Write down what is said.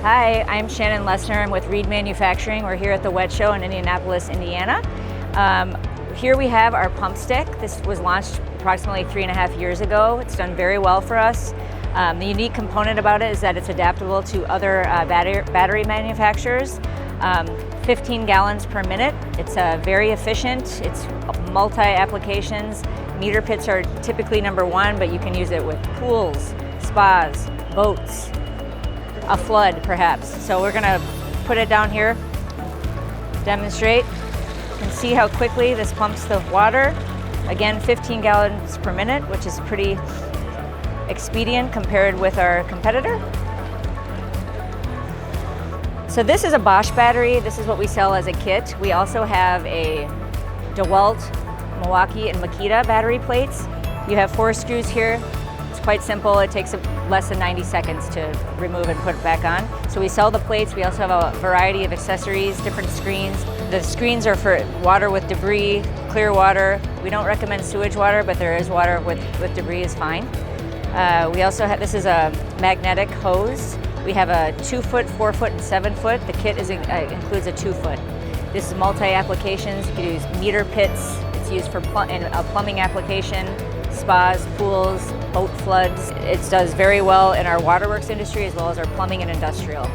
Hi, I'm Shannon Lessner. I'm with Reed Manufacturing. We're here at the WWETT show in Indianapolis, Indiana. Here we have our pump stick. This was launched approximately 3.5 years ago. It's done very well for us. The unique component about it is that it's adaptable to other battery manufacturers. 15 gallons per minute. It's very efficient. It's multi-applications. Meter pits are typically number one, but you can use it with pools, spas, boats, a flood perhaps. So we're gonna put it down here, demonstrate. You can see how quickly this pumps the water. Again, 15 gallons per minute, which is pretty expedient compared with our competitor. So this is a Bosch battery. This is what we sell as a kit. We also have a DeWalt, Milwaukee, and Makita battery plates. You have 4 screws here. It's quite simple. It takes less than 90 seconds to remove and put it back on. So we sell the plates. We also have a variety of accessories, different screens. The screens are for water with debris, clear water. We don't recommend sewage water, but there is water with debris is fine. We also have, this is a magnetic hose. We have a 2-foot, 4-foot, and 7-foot. The kit includes a 2-foot. This is multi-applications. You can use meter pits. It's used for in a plumbing application, spas, pools, boat floods. It does very well in our waterworks industry as well as our plumbing and industrial.